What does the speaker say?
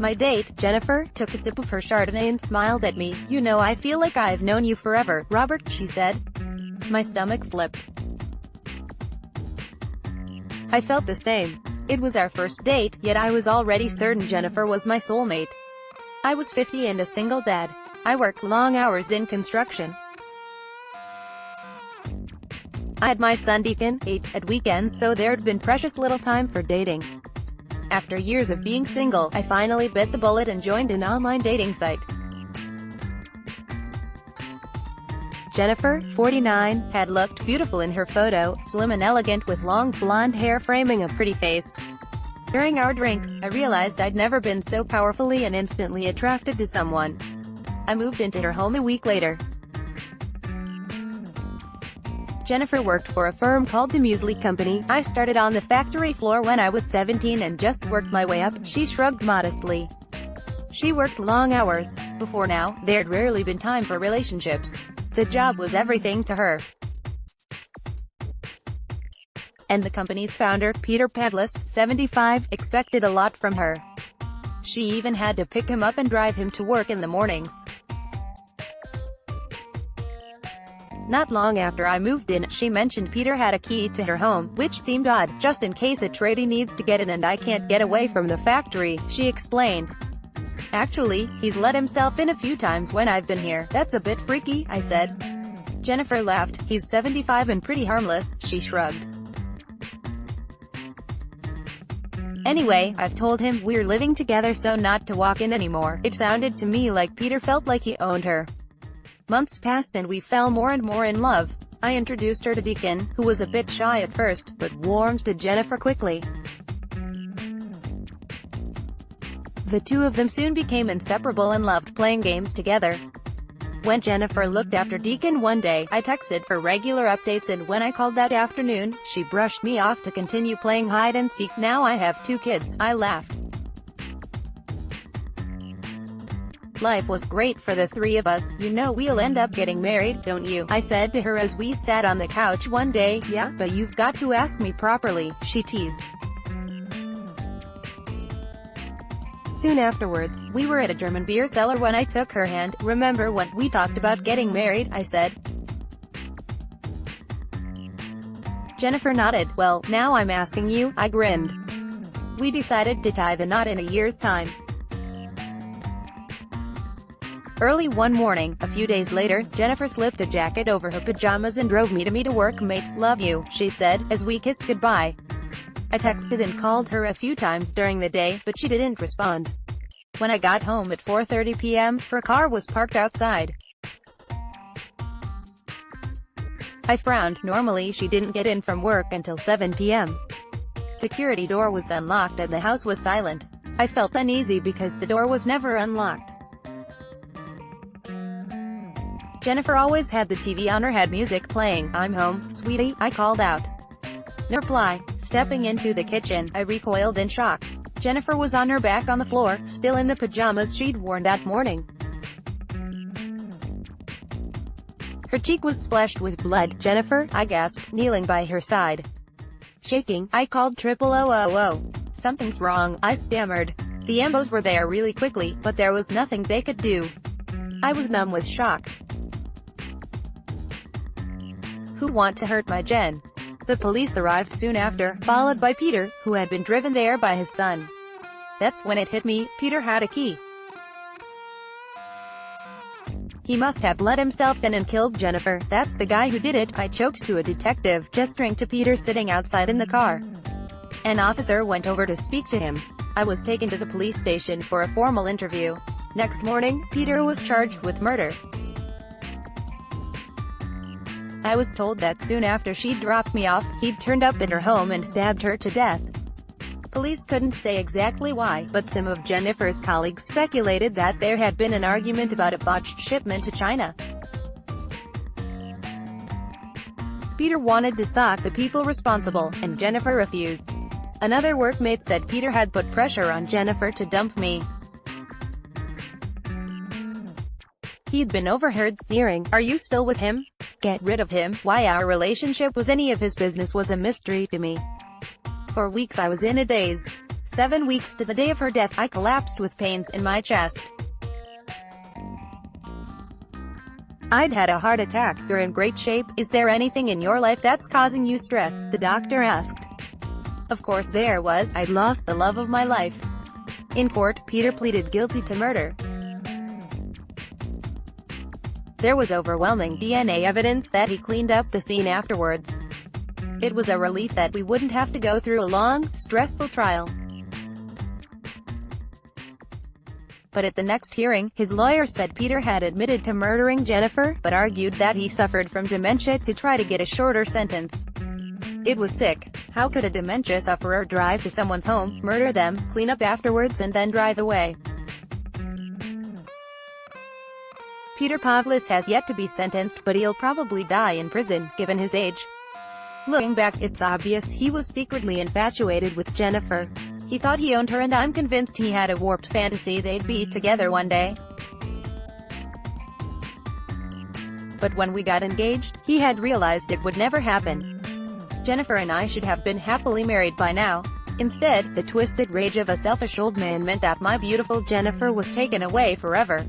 My date, Jennifer, took a sip of her chardonnay and smiled at me. "You know, I feel like I've known you forever, Robert," she said. My stomach flipped. I felt the same. It was our first date, yet I was already certain Jennifer was my soulmate. I was 50 and a single dad. I worked long hours in construction. I had my son Deakon, 8, at weekends, so there'd been precious little time for dating. After years of being single, I finally bit the bullet and joined an online dating site. Jennifer, 49, had looked beautiful in her photo, slim and elegant with long blonde hair framing a pretty face. During our drinks, I realized I'd never been so powerfully and instantly attracted to someone. I moved into her home a week later. Jennifer worked for a firm called the Muesli Company. "I started on the factory floor when I was 17 and just worked my way up," she shrugged modestly. She worked long hours. Before now, there'd rarely been time for relationships. The job was everything to her. And the company's founder, Peter Padless, 75, expected a lot from her. She even had to pick him up and drive him to work in the mornings. Not long after I moved in, she mentioned Peter had a key to her home, which seemed odd, just in case a tradie needs to get in and I can't get away from the factory, she explained. "Actually, he's let himself in a few times when I've been here. That's a bit freaky," I said. Jennifer laughed. "He's 75 and pretty harmless," she shrugged. "Anyway, I've told him we're living together so not to walk in anymore." It sounded to me like Peter felt like he owned her. Months passed and we fell more and more in love. I introduced her to Deakon, who was a bit shy at first, but warmed to Jennifer quickly. The two of them soon became inseparable and loved playing games together. When Jennifer looked after Deakon one day, I texted for regular updates, and when I called that afternoon, she brushed me off to continue playing hide and seek. "Now I have 2 kids," I laughed. "Life was great for the 3 of us. You know we'll end up getting married, don't you?" I said to her as we sat on the couch one day. "Yeah, but you've got to ask me properly," she teased. Soon afterwards, we were at a German beer cellar when I took her hand. "Remember when we talked about getting married?" I said. Jennifer nodded. "Well, now I'm asking you," I grinned. We decided to tie the knot in a year's time. Early one morning, a few days later, Jennifer slipped a jacket over her pajamas and drove me to meet a workmate. "Love you," she said, as we kissed goodbye. I texted and called her a few times during the day, but she didn't respond. When I got home at 4:30 p.m., her car was parked outside. I frowned. Normally she didn't get in from work until 7 p.m. Security door was unlocked and the house was silent. I felt uneasy because the door was never unlocked. Jennifer always had the TV on or had music playing. "I'm home, sweetie," I called out. No reply. Stepping into the kitchen, I recoiled in shock. Jennifer was on her back on the floor, still in the pajamas she'd worn that morning. Her cheek was splashed with blood. "Jennifer," I gasped, kneeling by her side. Shaking, I called 000. "Something's wrong," I stammered. The ambos were there really quickly, but there was nothing they could do. I was numb with shock. Who want to hurt my Jen? The police arrived soon after, followed by Peter, who had been driven there by his son. That's when it hit me. Peter had a key. He must have let himself in and killed Jennifer. "That's the guy who did it," I choked to a detective, gesturing to Peter sitting outside in the car. An officer went over to speak to him. I was taken to the police station for a formal interview. Next morning, Peter was charged with murder. I was told that soon after she'd dropped me off, he'd turned up at her home and stabbed her to death. Police couldn't say exactly why, but some of Jennifer's colleagues speculated that there had been an argument about a botched shipment to China. Peter wanted to sock the people responsible, and Jennifer refused. Another workmate said Peter had put pressure on Jennifer to dump me. He'd been overheard sneering, "Are you still with him? Get rid of him." Why our relationship was any of his business was a mystery to me. For weeks I was in a daze. 7 weeks to the day of her death, I collapsed with pains in my chest. I'd had a heart attack. You're in great shape. Is there anything in your life that's causing you stress? The doctor asked. Of course there was. I'd lost the love of my life. In court, Peter pleaded guilty to murder. There was overwhelming DNA evidence that he cleaned up the scene afterwards. It was a relief that we wouldn't have to go through a long, stressful trial. But at the next hearing, his lawyer said Peter had admitted to murdering Jennifer, but argued that he suffered from dementia to try to get a shorter sentence. It was sick. How could a dementia sufferer drive to someone's home, murder them, clean up afterwards and then drive away? Peter Pavlis has yet to be sentenced, but he'll probably die in prison, given his age. Looking back, it's obvious he was secretly infatuated with Jennifer. He thought he owned her, and I'm convinced he had a warped fantasy they'd be together one day. But when we got engaged, he had realized it would never happen. Jennifer and I should have been happily married by now. Instead, the twisted rage of a selfish old man meant that my beautiful Jennifer was taken away forever.